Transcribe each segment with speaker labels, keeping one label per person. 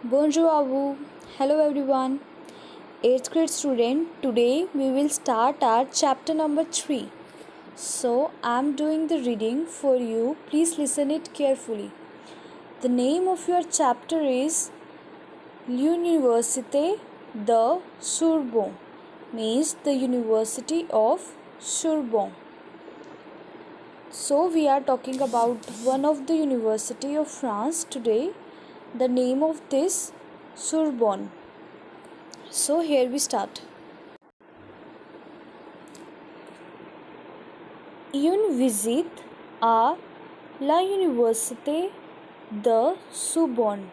Speaker 1: Bonjour Abu. Hello everyone. 8th grade student. Today we will start our chapter number 3. So I am doing the reading for you. Please listen it carefully. The name of your chapter is L'Université de Sorbonne, means the University of Sorbonne. So we are talking about one of the University of France today. The name of this Sorbonne. So here we start. Une visite à la Université de Sorbonne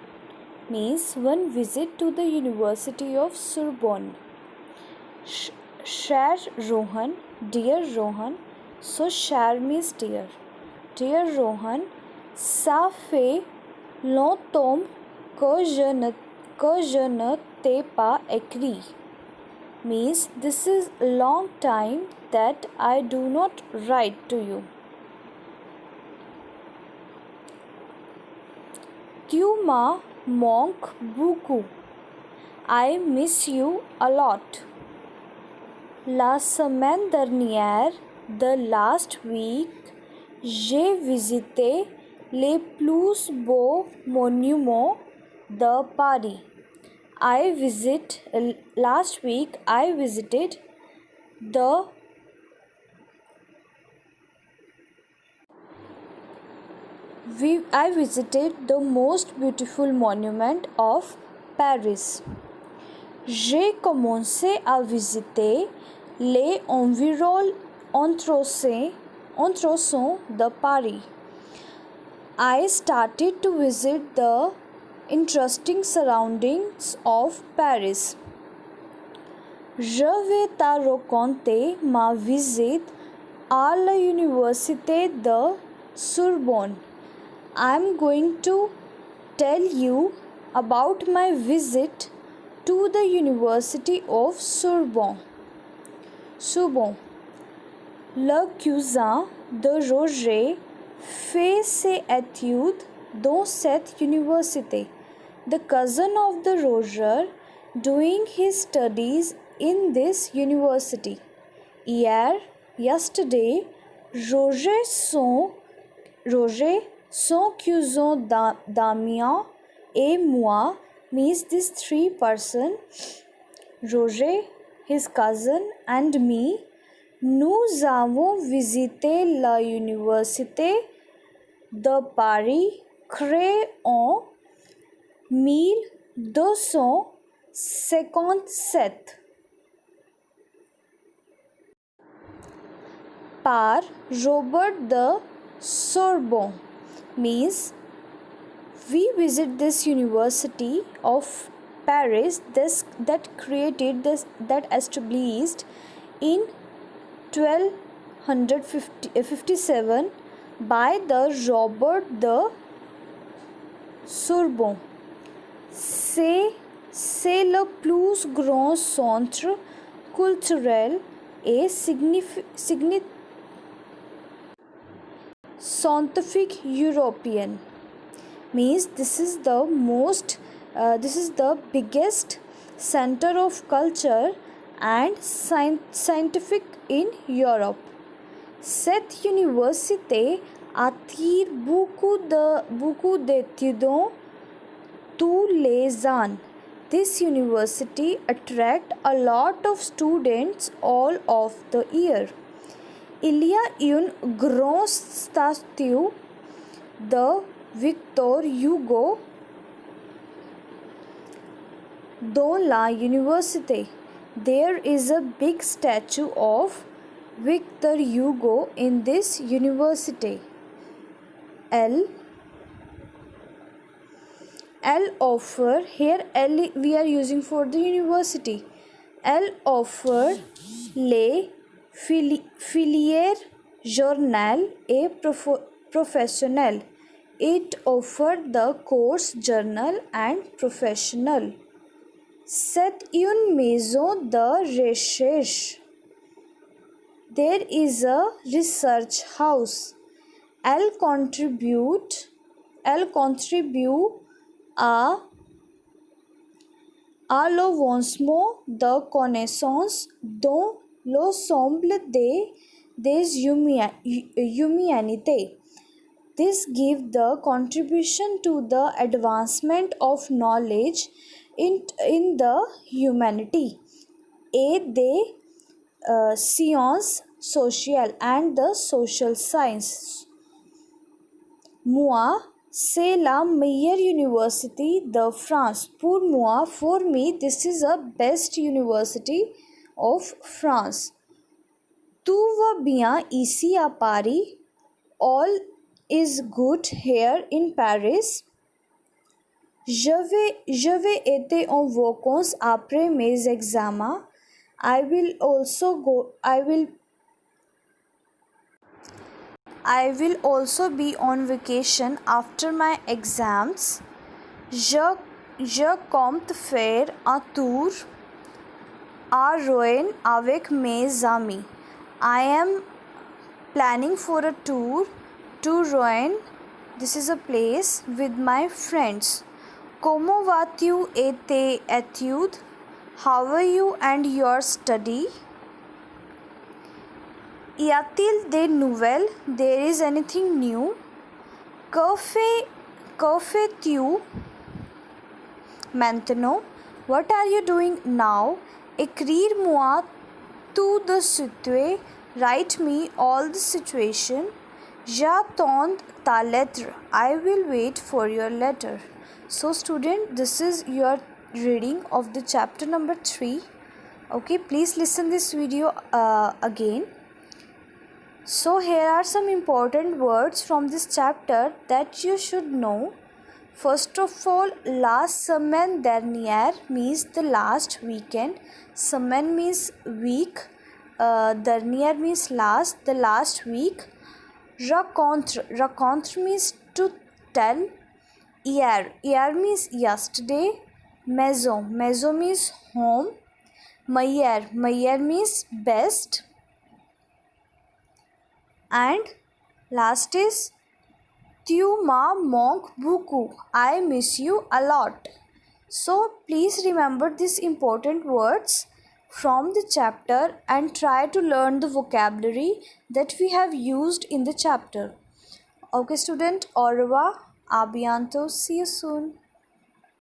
Speaker 1: means one visit to the University of Sorbonne. Cher Rohan, dear Rohan. So cher means dear. Dear Rohan, ça fait longtemps que je ne t'ai pas écrit. Means this is a long time that I do not write to you. Tu m'as manques beaucoup. I miss you a lot. La semaine dernière, the last week, j'ai visité les plus beaux monuments de Paris. Last week I visited the most beautiful monument of Paris. J'ai commencé à visiter les environs de Paris. I started to visit the interesting surroundings of Paris. Je vais te raconter ma visite à la Université de Sorbonne. I am going to tell you about my visit to the University of Sorbonne. Le cousin de Roger fait ses études dans cette université. The cousin of the Roger doing his studies in this university. Yesterday, Roger, son cousin Damien et moi, means these three person, Roger, his cousin and me, nous avons visité la Université de Paris créée en 1257 par Robert de Sorbonne. Means we visit this University of Paris that established in 1257 by the Robert de Sorbonne. C'est le plus grand centre culturel et scientific European. Means this is the biggest center of culture and scientific in Europe. Cette université attire beaucoup d'étudiants tous les ans. This university attracts a lot of students all of the year. Il y a une grande statue de Victor Hugo dans la université. There is a big statue of Victor Hugo in this university. Elle offer, here L we are using for the university. Elle offer les filières journal et professionnel. It offered the course journal and professional. C'est une maison de recherche. There is a research house. Elle contribute à Allons de connaissance dans l'ensemble des humanités. This gives the contribution to the advancement of knowledge in the humanity. A des sciences sociales and the social science. Moi, c'est la meilleure university de France. Pour moi, for me, this is a best university of France. Tout va bien ici à Paris. All is good here in Paris. Je vais être en vacances après mes examens. I will also be on vacation after my exams. Je compte faire un tour à Rouen avec mes amis. I am planning for a tour to Rouen. This is a place with my friends. Comment vas-tu et tes études? How are you and your study? Y a-t-il des nouvelles? There is anything new? Que fais-tu maintenant? What are you doing now? Écrire-moi tout de suite. Write me all the situation. J'attends ta lettre. I will wait for your letter. So student, this is your reading of the chapter number 3. Okay, please listen this video again. So here are some important words from this chapter that you should know. First of all, la semaine dernière means the last weekend. Semaine means week. Dernière means last, the last week. Racontre means to tell. Hier means yesterday. Maison means home. Meilleur means best. And last is tu m'as manques beaucoup. I miss you a lot. So please remember these important words from the chapter and try to learn the vocabulary that we have used in the chapter. Okay student, au revoir, à bientôt, see you soon.